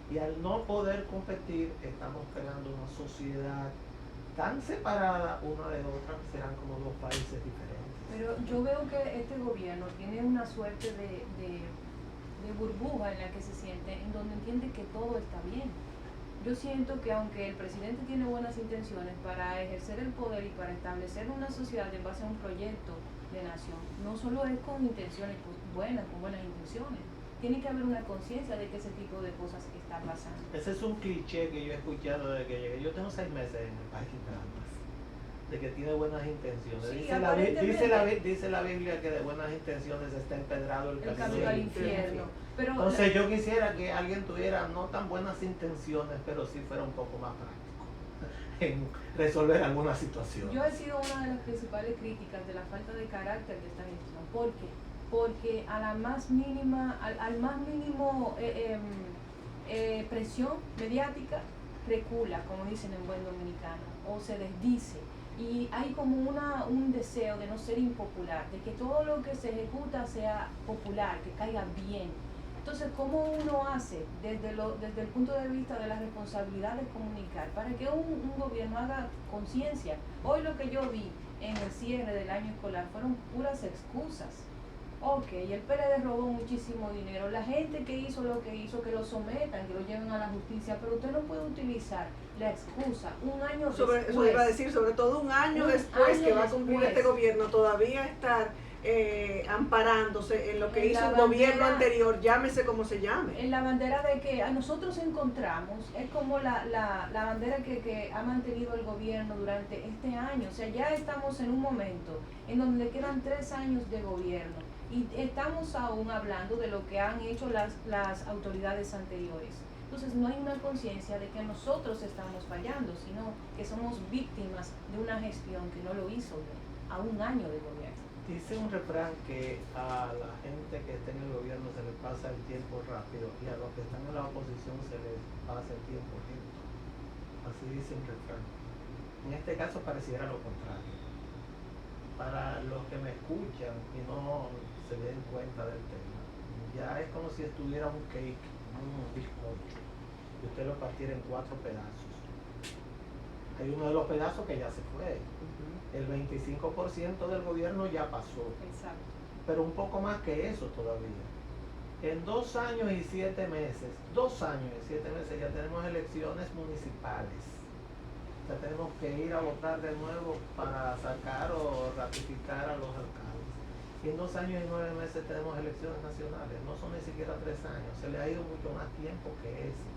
Y al no poder competir, estamos creando una sociedad tan separada una de otra que serán como dos países diferentes. Pero yo veo que este gobierno tiene una suerte de burbuja en la que se siente, en donde entiende que todo está bien. Yo siento que aunque el presidente tiene buenas intenciones para ejercer el poder y para establecer una sociedad en base a un proyecto de nación, no solo es con intenciones buenas, con buenas intenciones. Tiene que haber una conciencia de que ese tipo de cosas están pasando. Ese es un cliché que yo he escuchado desde que llegué. Yo tengo 6 meses en el país nada más, de que tiene buenas intenciones. Sí, dice la Biblia que de buenas intenciones está empedrado el camino al infierno. Pero entonces yo quisiera que alguien tuviera no tan buenas intenciones, pero sí fuera un poco más práctico en resolver alguna situación. Yo he sido una de las principales críticas de la falta de carácter de esta gestión. ¿Por qué? Porque a la más mínima, al más mínimo presión mediática, recula, como dicen en buen dominicano, o se desdice. Y hay como un deseo de no ser impopular, de que todo lo que se ejecuta sea popular, que caiga bien. Entonces, ¿cómo uno hace desde el punto de vista de la responsabilidad de comunicar para que un gobierno haga conciencia? Hoy lo que yo vi en el cierre del año escolar fueron puras excusas. Ok, el PLD robó muchísimo dinero, la gente que hizo lo que hizo, que lo sometan, que lo lleven a la justicia, pero usted no puede utilizar la excusa un año después. Eso iba a decir, sobre todo un año después que va a cumplir este gobierno, todavía estar amparándose en lo que hizo un gobierno anterior, llámese como se llame. En la bandera de que a nosotros encontramos, es como la bandera que ha mantenido el gobierno durante este año. O sea, ya estamos en un momento en donde le quedan 3 años de gobierno y estamos aún hablando de lo que han hecho las autoridades anteriores. Entonces no hay una conciencia de que nosotros estamos fallando, sino que somos víctimas de una gestión que no lo hizo bien, a un año de gobierno. Dice un refrán que a la gente que está en el gobierno se les pasa el tiempo rápido y a los que están en la oposición se les pasa el tiempo lento. Así dice un refrán. En este caso pareciera lo contrario. Para los que me escuchan y no se den cuenta del tema, ya es como si estuviera un cake, un bizcocho, y usted lo partiera en 4 pedazos. Hay uno de los pedazos que ya se fue. El 25% del gobierno ya pasó. Exacto. Pero un poco más que eso todavía. En 2 años y 7 meses, 2 años y 7 meses ya tenemos elecciones municipales. Ya tenemos que ir a votar de nuevo para sacar o ratificar a los alcaldes. Y en 2 años y 9 meses tenemos elecciones nacionales. No son ni siquiera 3 años. Se le ha ido mucho más tiempo que ese.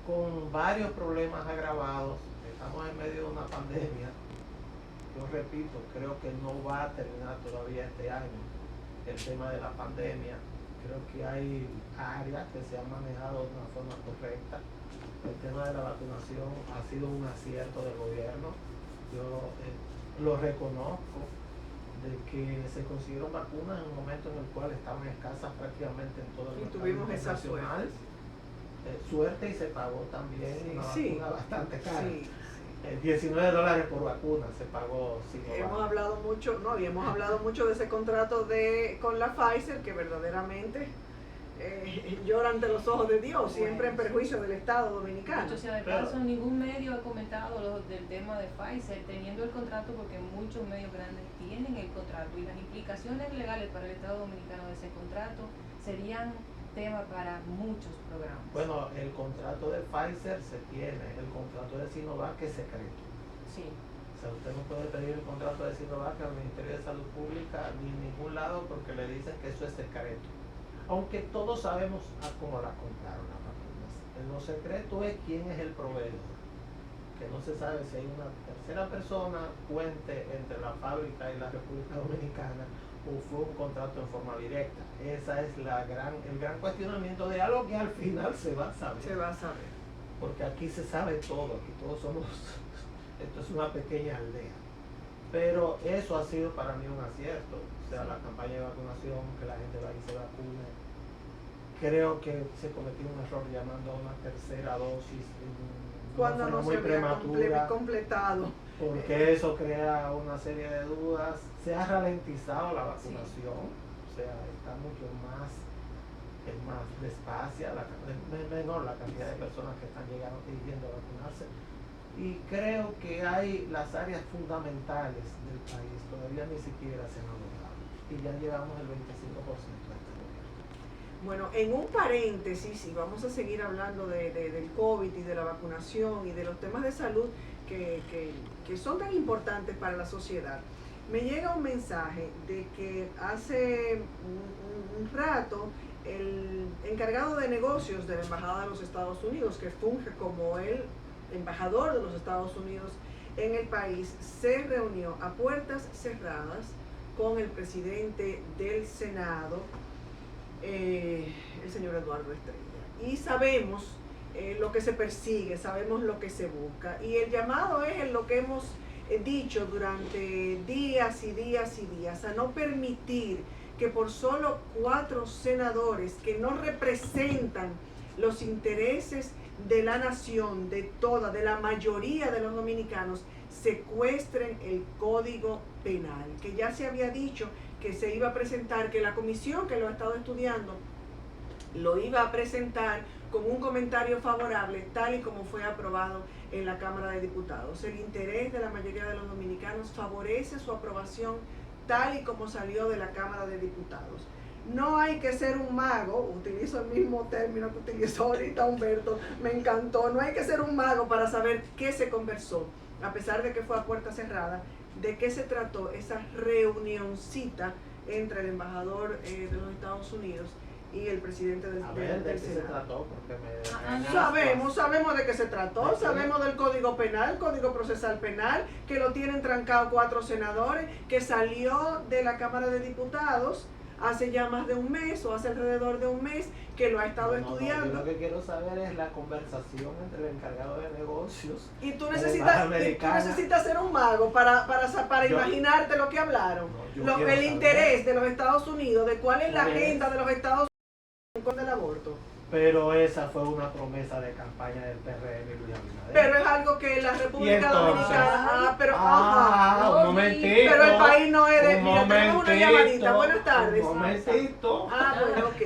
Con varios problemas agravados. Estamos en medio de una pandemia. Yo repito, creo que no va a terminar todavía este año el tema de la pandemia. Creo que hay áreas que se han manejado de una forma correcta. El tema de la vacunación ha sido un acierto del gobierno. Yo lo reconozco, de que se consiguieron vacunas en un momento en el cual estaban escasas prácticamente en todo el mercado internacional. Suerte y se pagó también una vacuna bastante cara. Sí. $19 por vacuna se pagó. Hemos hablado mucho, y hemos hablado mucho de ese contrato con la Pfizer, que verdaderamente llora ante los ojos de Dios, siempre en perjuicio del Estado dominicano. Dicho sea de paso, ningún medio ha comentado del tema de Pfizer teniendo el contrato, porque muchos medios grandes tienen el contrato y las implicaciones legales para el Estado dominicano de ese contrato serían tema para muchos programas. Bueno, el contrato de Pfizer se tiene, el contrato de Sinovac es secreto. Sí. O sea, usted no puede pedir el contrato de Sinovac al Ministerio de Salud Pública ni en ningún lado porque le dicen que eso es secreto. Aunque todos sabemos a cómo la compraron las vacunas. Lo secreto es quién es el proveedor. Que no se sabe si hay una tercera persona puente entre la fábrica y la República Dominicana o fue un contrato en forma directa. Esa es el gran cuestionamiento de algo que al final se va a saber. Se va a saber. Porque aquí se sabe todo, aquí todos somos, esto es una pequeña aldea. Pero eso ha sido para mí un acierto, o sea, la campaña de vacunación, que la gente vaya y se vacune. Creo que se cometió un error llamando a una tercera dosis Cuando no muy se había prematura, completado. porque eso crea una serie de dudas. Se ha ralentizado la vacunación, o sea, está mucho más despacia, menor la cantidad de personas que están llegando pidiendo vacunarse. Y creo que hay las áreas fundamentales del país, todavía ni siquiera se han logrado. Y ya llevamos el 25% de este gobierno. Bueno, en un paréntesis, y vamos a seguir hablando del COVID y de la vacunación y de los temas de salud que son tan importantes para la sociedad, me llega un mensaje de que hace un rato el encargado de negocios de la Embajada de los Estados Unidos, que funge como el embajador de los Estados Unidos en el país, se reunió a puertas cerradas con el presidente del Senado, el señor Eduardo Estrella. Y sabemos lo que se persigue, sabemos lo que se busca. Y el llamado es lo que hemos dicho durante días y días y días, a no permitir que por solo 4 senadores que no representan los intereses de la nación, de la mayoría de los dominicanos, secuestren el Código Penal, que ya se había dicho que se iba a presentar, que la comisión que lo ha estado estudiando lo iba a presentar con un comentario favorable, tal y como fue aprobado en la Cámara de Diputados. El interés de la mayoría de los dominicanos favorece su aprobación tal y como salió de la Cámara de Diputados. No hay que ser un mago, utilizo el mismo término que utilizó ahorita Humberto, me encantó, no hay que ser un mago para saber qué se conversó, a pesar de que fue a puerta cerrada, de qué se trató esa reunioncita entre el embajador de los Estados Unidos y el presidente del ¿De qué se Senado. trató? Porque Sabemos de qué se trató, sabemos del Código Penal, Código Procesal Penal, que lo tienen trancado 4 senadores, que salió de la Cámara de Diputados hace ya más de un mes o hace alrededor de un mes, que lo ha estado estudiando. Yo lo que quiero saber es la conversación entre el encargado de negocios y tú necesitas ser un mago para imaginarte lo que hablaron. El interés de los Estados Unidos, de cuál es la agenda de los Estados Unidos en contra del aborto. Pero esa fue una promesa de campaña del PRM y Luis Abinader. Pero es algo que la República Dominicana... un momentito. Pero el país no es de... Mira, tenemos una llamadita. Buenas tardes. Un momentito. Bueno, ok.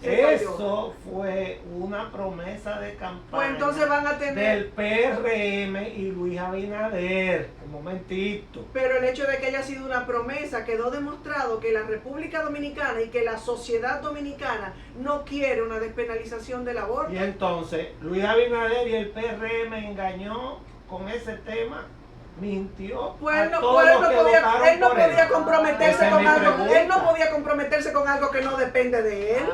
Eso fue una promesa de campaña pues entonces van a tener... del PRM y Luis Abinader. Un momentito. Pero el hecho de que haya sido una promesa quedó demostrado que la República Dominicana y que la sociedad dominicana no quiere una despenalización del aborto. Y entonces Luis Abinader y el PRM engañó con ese tema. Mintió. Pues él no podía comprometerse con algo que no depende de él.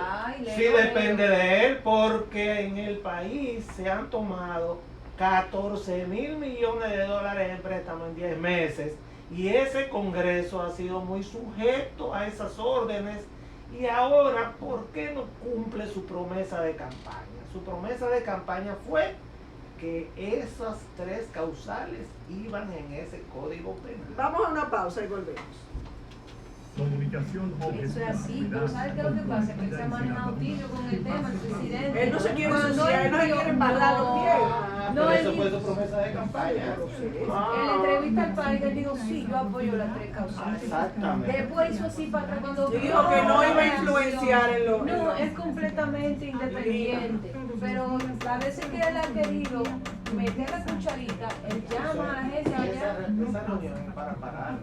Sí depende de él, porque en el país se han tomado 14.000 millones de dólares en préstamo en 10 meses y ese Congreso ha sido muy sujeto a esas órdenes. Y ahora, ¿por qué no cumple su promesa de campaña? Su promesa de campaña fue que esas 3 causales iban en ese Código Penal. Vamos a una pausa y volvemos. Comunicación Eso objetiva. es así, pero ¿sabes qué es lo que pasa? Que él se ha manejado tibio con el tema, el presidente. Él no se quiere ensuciar, él no se quiere embarrar los pies. No, pero él eso dijo- fue su promesa de campaña. En la entrevista al país, él dijo, sí, yo apoyo las 3 causales. Exactamente. Después hizo así para atrás cuando... Dijo que no iba a influenciar en lo... No, es completamente independiente. Pero a veces que él ha querido meter la cucharita, él llama a la gente allá. Esa reunión es para parar.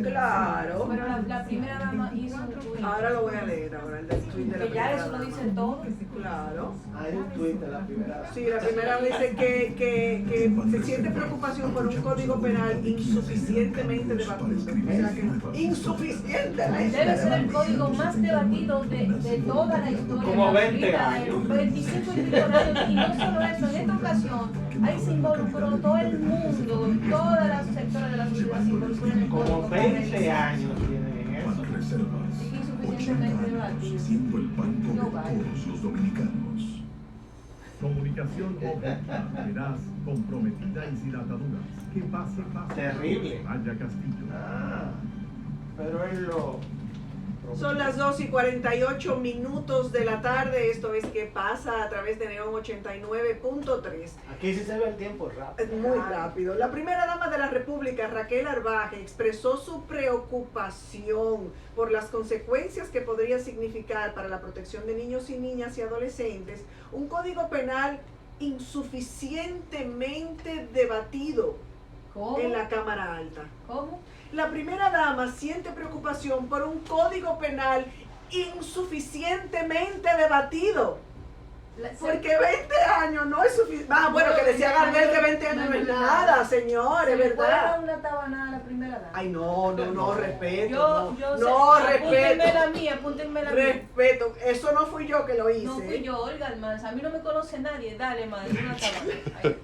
Claro. Pero la primera dama hizo un tuit. Ahora lo voy a leer, ahora el del tweet de la Que ya primera eso lo dama. dice todo. Claro. Hay un tuit de la primera. Sí, la primera dice que se siente preocupación por un código penal insuficientemente debatido. O sea que insuficientemente Debe ser el debatido. código más debatido de toda la historia. Como de la 20 vida, años. 25 y pico de años. Y no solo eso, en esta ocasión ahí se involucró todo el mundo, todas las sectores de la sociedad se involucró en el Como código 20 penal. años tienen eso. Reservas, Insuficientemente debatido. siendo el banco No de vale. todos los dominicanos. Comunicación objetiva, veraz, comprometida y sin ataduras. Que pase. Terrible. Maya Castillo. Ah, pero él lo. Son las 2:48 de la tarde. Esto es que pasa a través de Neón 89.3. Aquí sí se ve el tiempo Es rápido. muy rápido. La primera dama de la República, Raquel Arbaje, expresó su preocupación por las consecuencias que podría significar para la protección de niños y niñas y adolescentes un código penal insuficientemente debatido ¿Cómo? en la Cámara Alta. ¿Cómo? La primera dama siente preocupación por un código penal insuficientemente debatido. Porque 20 años no es suficiente. Ah, bueno, que decía Gardel que 20 años no es nada, señores, ¿Se le puede ¿verdad? dar una tabanada a la primera dama? Ay, no, respeto. Yo no, sé, apúntenme respeto. la mía, apúntenme la mía. Respeto. Eso no fui yo que lo hice. No fui yo, Olga Almanza, a mí no me conoce nadie, dale, madre, una tabanada. Ahí.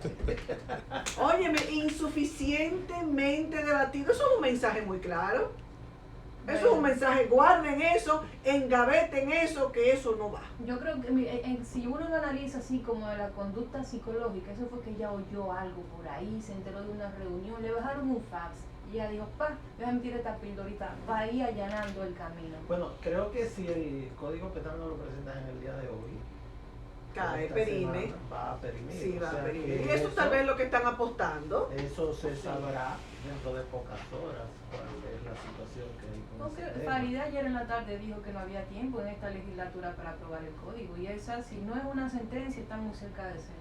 Óyeme, insuficientemente debatido. Eso es un mensaje muy claro. Eso es un mensaje. Guarden eso, engaveten eso, que eso no va. Yo creo que si uno lo analiza así como de la conducta psicológica, eso fue que ella oyó algo por ahí, se enteró de una reunión, le bajaron un fax y ella dijo, déjame tirar esta pildorita, va ahí allanando el camino. Bueno, creo que si el Código Penal no lo presentan en el día de hoy, Cae, esta perime. semana va a perimir. Sí, O va a sea perimir. que Y eso tal vez lo que están apostando. Eso se sabrá dentro de pocas horas cuál es la situación que hay con Porque ese tema. Farideh ayer en la tarde dijo que no había tiempo en esta legislatura para aprobar el código y esa, si no es una sentencia, está muy cerca de ser.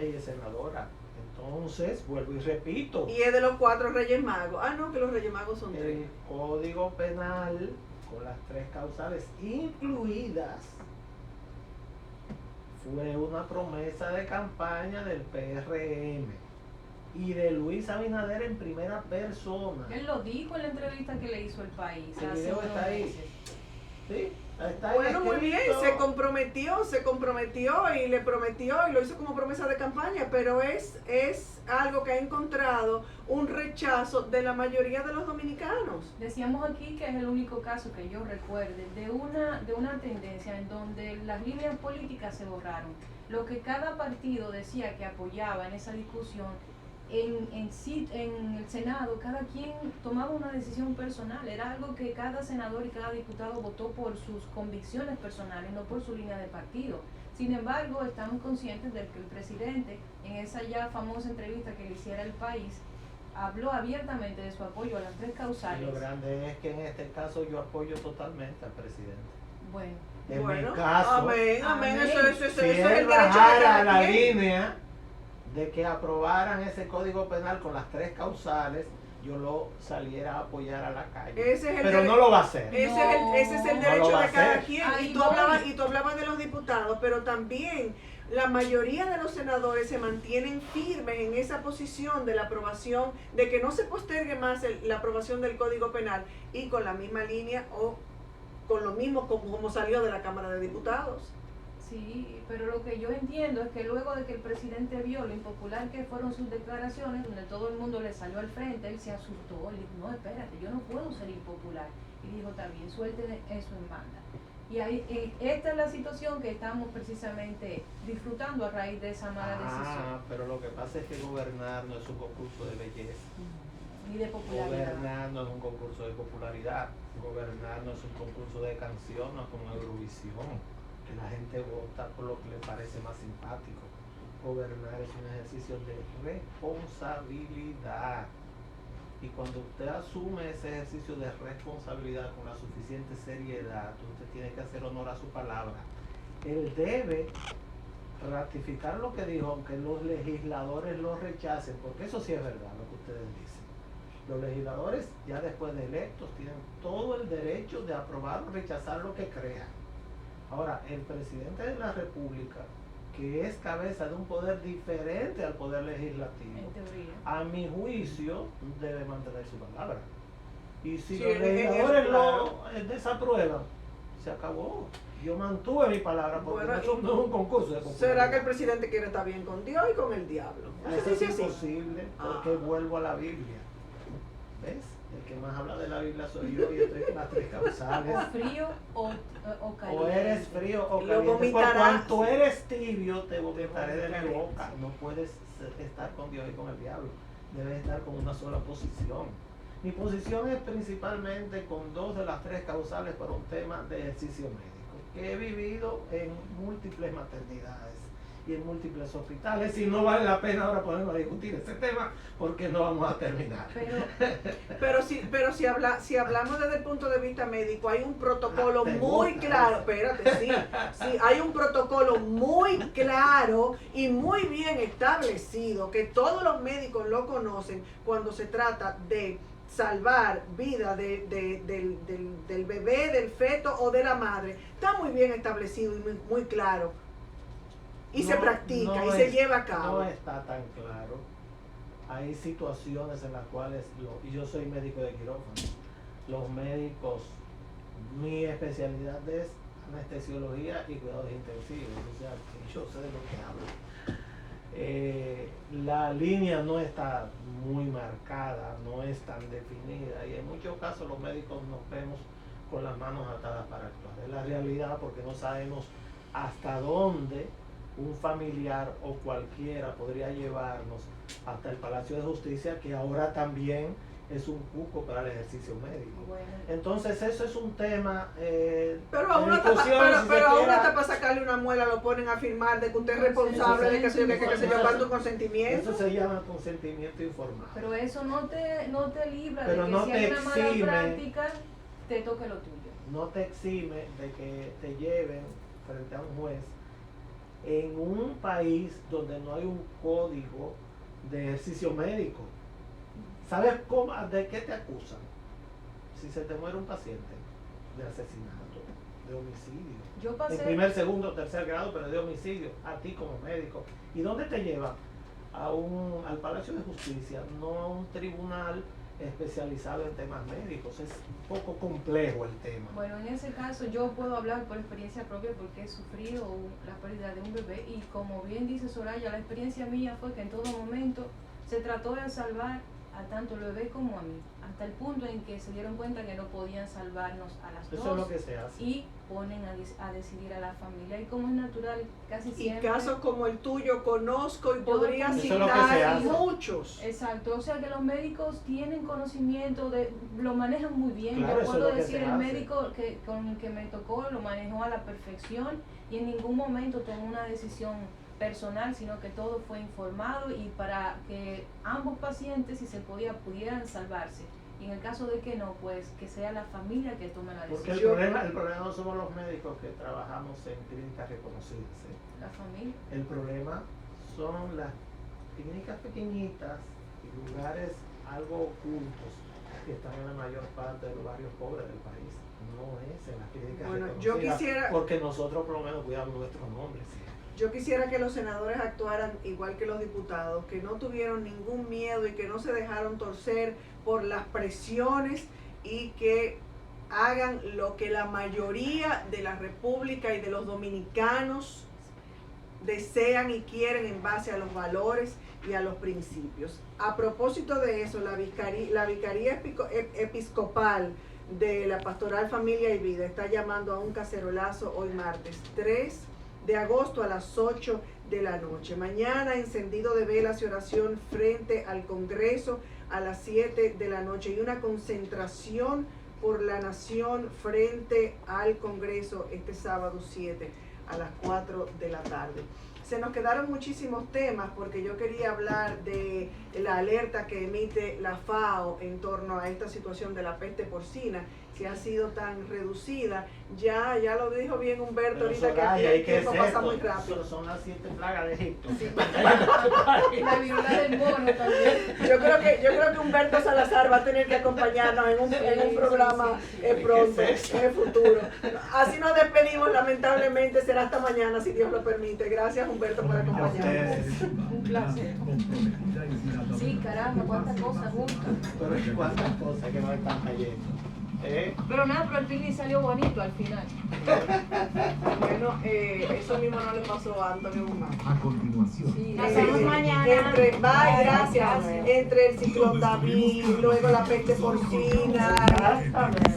Ella es senadora. Entonces, vuelvo y repito, Y es de los 4 Reyes Magos. Ah, no, que los Reyes Magos son 3. el Código Penal con las 3 causales incluidas fue una promesa de campaña del PRM y de Luis Abinader en primera persona. Él lo dijo en la entrevista que le hizo El País. El hace video unos está ahí. meses. Sí, está ahí Bueno, muy bien, escrito. se comprometió y le prometió y lo hizo como promesa de campaña, pero es algo que ha encontrado un rechazo de la mayoría de los dominicanos. Decíamos aquí que es el único caso que yo recuerde de una tendencia en donde las líneas políticas se borraron. Lo que cada partido decía que apoyaba en esa discusión, en el Senado cada quien tomaba una decisión personal. Era algo que cada senador y cada diputado votó por sus convicciones personales, no por su línea de partido. Sin embargo, estamos conscientes de que el presidente, en esa ya famosa entrevista que le hiciera El País, habló abiertamente de su apoyo a las 3 Y causales. lo grande es que en este caso yo apoyo totalmente al presidente. Bueno, En Bueno, mi caso, amén. Amén. Eso si es el él derecho de bajara cada la quien. línea de que aprobaran ese código penal con las 3 causales, yo lo saliera a apoyar a la calle. Ese es el Pero dere- no lo va a hacer. Ese es el No derecho lo va de a cada hacer. quien. Ahí Y tú voy. hablabas de los diputados, pero también la mayoría de los senadores se mantienen firmes en esa posición de la aprobación, de que no se postergue más la aprobación del Código Penal y con la misma línea o con lo mismo como salió de la Cámara de Diputados. sí, pero lo que yo entiendo es que luego de que el presidente vio lo impopular que fueron sus declaraciones, donde todo el mundo le salió al frente, él se asustó, él dijo, no, espérate, yo no puedo ser impopular. Y dijo, está bien, suelte eso en banda. Y ahí, esta es la situación que estamos precisamente disfrutando a raíz de esa mala decisión. Pero lo que pasa es que gobernar no es un concurso de belleza. Ni de popularidad. Gobernar no es un concurso de popularidad. Gobernar no es un concurso de canción, no es como Eurovisión, que la gente vota por lo que le parece más simpático. gobernar es un ejercicio de responsabilidad. Y cuando usted asume ese ejercicio de responsabilidad con la suficiente seriedad, usted tiene que hacer honor a su palabra. Él debe ratificar lo que dijo, aunque los legisladores lo rechacen, porque eso sí es verdad lo que ustedes dicen. Los legisladores, ya después de electos, tienen todo el derecho de aprobar o rechazar lo que crean. Ahora, el presidente de la República, que es cabeza de un poder diferente al poder legislativo, En teoría. a mi juicio, debe mantener su palabra. Y si Sí, los eso, legisladores claro. lo desaprueban, se acabó. Yo mantuve mi palabra porque Bueno, eso no es un concurso de popularidad. ¿Será que el presidente quiere estar bien con Dios y con el diablo? Eso es dice así. imposible porque Ah. vuelvo a la Biblia. ¿Ves? El que más habla de la Biblia soy yo y estoy con las tres causales. O frío o caliente. O eres frío o Lo caliente. Por vomitarás. cuanto eres tibio, te vomitaré de mi vomitaré. boca. No puedes estar con Dios y con el diablo. Debes estar con una sola posición. Mi posición es principalmente con dos de las tres causales para un tema de ejercicio médico, que he vivido en múltiples maternidades y en múltiples hospitales, y no vale la pena ahora ponernos a discutir ese tema porque no vamos a terminar. Pero Pero si hablamos desde el punto de vista médico, hay un protocolo ¿Te muy gusta claro, eso? espérate, sí, hay un protocolo muy claro y muy bien establecido, que todos los médicos lo conocen cuando se trata de salvar vida del bebé, del feto o de la madre. Está muy bien establecido y muy claro. Y se practica y se lleva a cabo. No está tan claro. Hay situaciones en las cuales, y yo soy médico de quirófano, los médicos, mi especialidad es anestesiología y cuidados intensivos, o sea, que yo sé de lo que hablo. La línea no está muy marcada, no es tan definida, y en muchos casos los médicos nos vemos con las manos atadas para actuar. Es la realidad, porque no sabemos hasta dónde un familiar o cualquiera podría llevarnos hasta el Palacio de Justicia, que ahora también es un cuco para el ejercicio médico. bueno, Entonces eso es un tema Pero a de uno hasta discusión, si se pero a uno quiera. hasta para sacarle una muela lo ponen a firmar de que usted es responsable de que se yo cuánto un consentimiento. Eso se llama consentimiento informado. pero eso no te libra Pero de que no si te hay una mala exime. práctica, te toque lo tuyo. No te exime de que te lleven frente a un juez en un país donde no hay un código de ejercicio médico. ¿Sabes de qué te acusan? Si se te muere un paciente, de asesinato, de homicidio. Yo En pasé, primer, segundo, tercer grado, pero de homicidio, a ti como médico. ¿Y dónde te llevan? Al Palacio de Justicia, no a un tribunal especializado en temas médicos. Es un poco complejo el tema. bueno, en ese caso yo puedo hablar por experiencia propia porque he sufrido la pérdida de un bebé y como bien dice Soraya, la experiencia mía fue que en todo momento se trató de salvar a tanto el bebé como a mí, hasta el punto en que se dieron cuenta que no podían salvarnos a las Eso dos es lo que se hace. y ponen a decidir a la familia, y como es natural, casi Y siempre. casos como el tuyo conozco y Yo podría también. Eso es lo que se citar hace. muchos. Exacto, o sea que los médicos tienen conocimiento, lo manejan muy bien. Claro, Yo eso puedo es lo que decir, se el hace. médico con el que me tocó lo manejó a la perfección y en ningún momento tomó una decisión personal, sino que todo fue informado y para que ambos pacientes, si se pudieran salvarse. Y en el caso de que no, pues que sea la familia que tome la Porque decisión. el problema no somos los médicos que trabajamos en clínicas reconocidas. La familia. El problema son las clínicas pequeñitas y lugares algo ocultos que están en la mayor parte de los barrios pobres del país. No es en las clínicas Bueno, reconocidas, yo quisiera- porque nosotros por lo menos cuidamos nuestros nombres. ¿Sí? Yo quisiera que los senadores actuaran igual que los diputados, que no tuvieron ningún miedo y que no se dejaron torcer por las presiones y que hagan lo que la mayoría de la República y de los dominicanos desean y quieren en base a los valores y a los principios. A propósito de eso, la Vicaría Episcopal de la Pastoral Familia y Vida está llamando a un cacerolazo hoy martes 3 de agosto a las 8 de la noche. Mañana encendido de velas y oración frente al Congreso a las 7 de la noche y una concentración por la nación frente al Congreso este sábado 7 a las 4 de la tarde. Se nos quedaron muchísimos temas porque yo quería hablar de la alerta que emite la FAO en torno a esta situación de la peste porcina, que ha sido tan reducida. Ya lo dijo bien Humberto ahorita, que el tiempo pasa muy rápido. Son las 7 plagas de Egipto. Sí. La viruela del mono también. Yo creo que Humberto Salazar va a tener que acompañarnos en un programa pronto, en el futuro. Así nos despedimos, lamentablemente será hasta mañana si Dios lo permite. Gracias Humberto por acompañarnos. Un placer. Sí, caramba, cuántas cosas juntas. Pero cuántas cosas que no están cayendo. Pero nada, pero el picnic salió bonito al final. Bueno, eso mismo no le pasó a Antonio Guzmán. A continuación. Sí, Nos vemos mañana. Bye, gracias. Entre el ciclón David, luego la peste porcina. Exactamente.